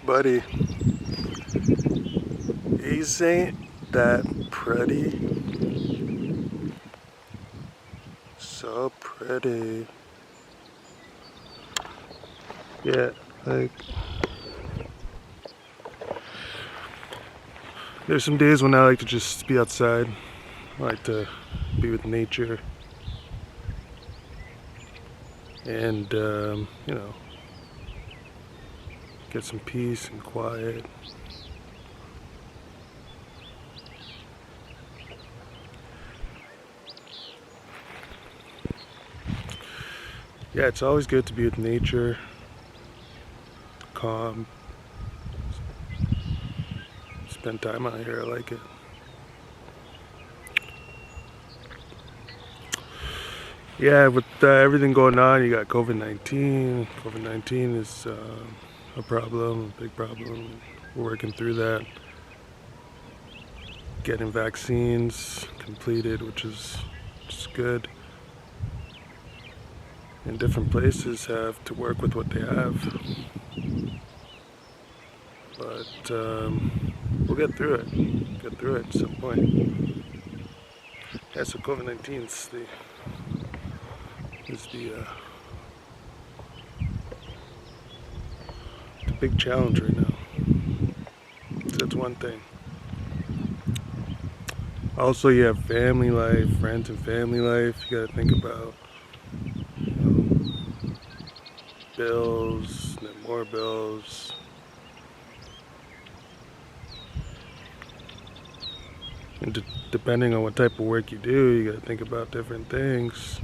Buddy, these ain't that pretty. So pretty. Yeah, like, there's some days when I like to just be outside. I like to be with nature and, get some peace and quiet. Yeah, it's always good to be with nature, calm, spend time out here. I like it. Yeah, with everything going on, you got COVID-19. COVID-19 is a problem, a big problem. We're working through that. Getting vaccines completed, which is good. And different places have to work with what they have. But we'll get through it. Get through it at some point. Yeah, so COVID-19 is the big challenge right now. So that's one thing. Also, you have family life, friends and family life. You gotta think about bills, and then more bills. And depending on what type of work you do, you gotta think about different things.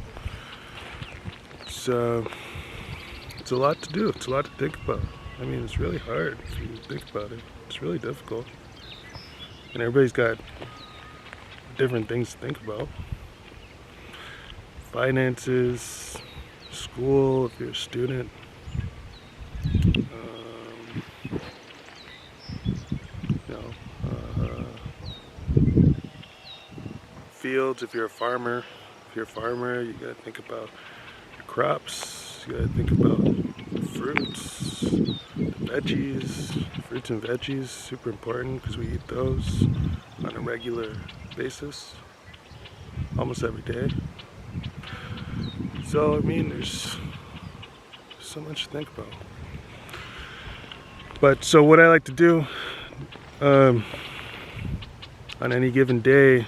So it's a lot to do. It's a lot to think about. I mean, it's really hard if you think about it. It's really difficult. And everybody's got different things to think about. Finances, school, if you're a student. Fields, if you're a farmer. If you're a farmer, you gotta think about your crops. You gotta think about fruits, veggies. Fruits and veggies, super important because we eat those on a regular basis, almost every day. So, I mean, there's so much to think about. But so what I like to do on any given day,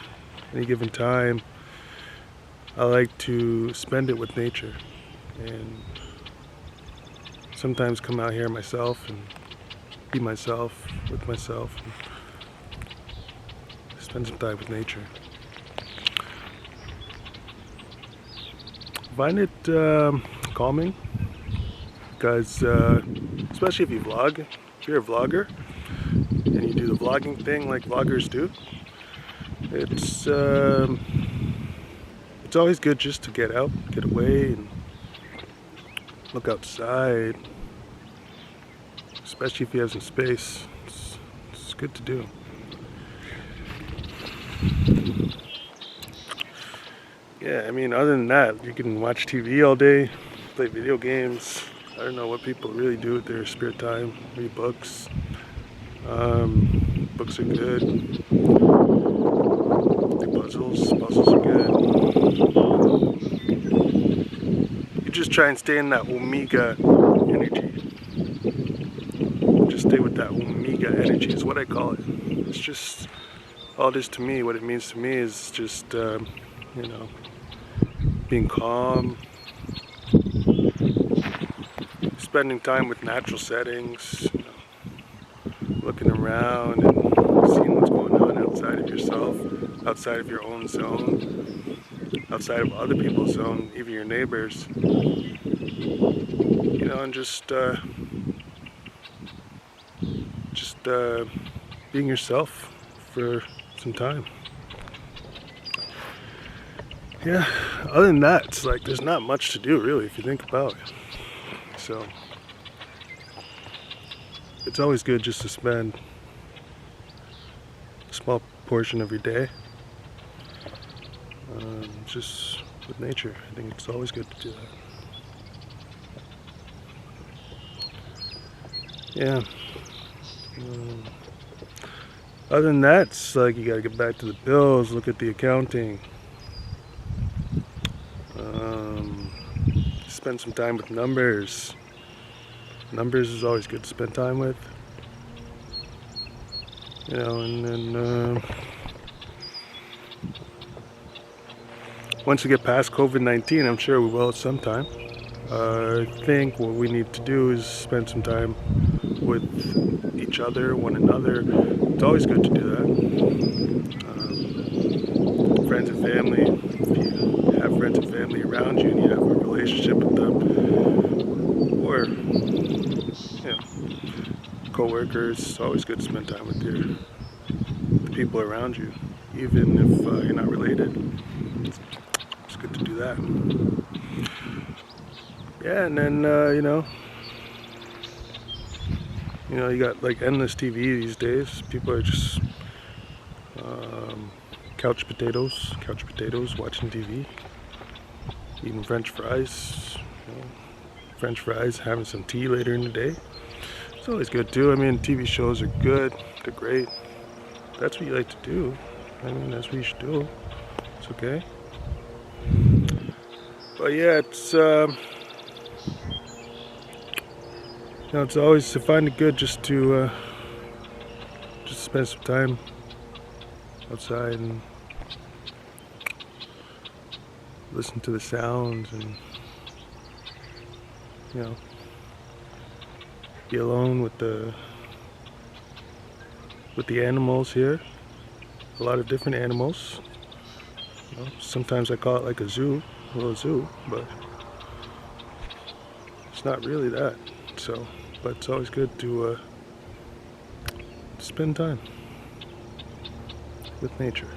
any given time, I like to spend it with nature and sometimes come out here myself and be myself with myself and spend some time with nature. Find it calming because especially if you vlog, if you're a vlogger and you do the vlogging thing like vloggers do, it's always good just to get out, get away and look outside, especially if you have some space. It's good to do. Yeah, I mean, other than that, you can watch TV all day, play video games. I don't know what people really do with their spare time. Read books. Books are good. Do puzzles. Puzzles are good. You just try and stay in that Omega energy. Just stay with that Omega energy is what I call it. It's just all it is to me. What it means to me is just, being calm, spending time with natural settings, looking around and seeing what's going on outside of yourself, outside of your own zone, outside of other people's zone, even your neighbors, and just being yourself for some time. Yeah, other than that, it's like there's not much to do really if you think about it. So it's always good just to spend a small portion of your day just with nature. I think it's always good to do that. Yeah. Um, Other than that, it's like you gotta get back to the bills, look at the accounting, um, spend some time with numbers. Numbers is always good to spend time with, you know, and then once we get past COVID-19, I'm sure we will at some time. I think what we need to do is spend some time with each other, one another. It's always good to do that. Friends and family, if you have friends and family around you and you have a relationship with them, or, you know, co-workers, it's always good to spend time with the people around you, even if you're not related. It's good to do that. Yeah, and then, you got like endless TV these days. People are just couch potatoes, watching TV, eating French fries, French fries, having some tea later in the day. It's always good too. I mean, TV shows are good, they're great. That's what you like to do. I mean, that's what you should do. It's okay. But yeah, it's always to find it good just to spend some time outside and listen to the sounds and, be alone with the animals here. A lot of different animals. Sometimes I call it like a little zoo, but it's not really that. So, but it's always good to spend time with nature.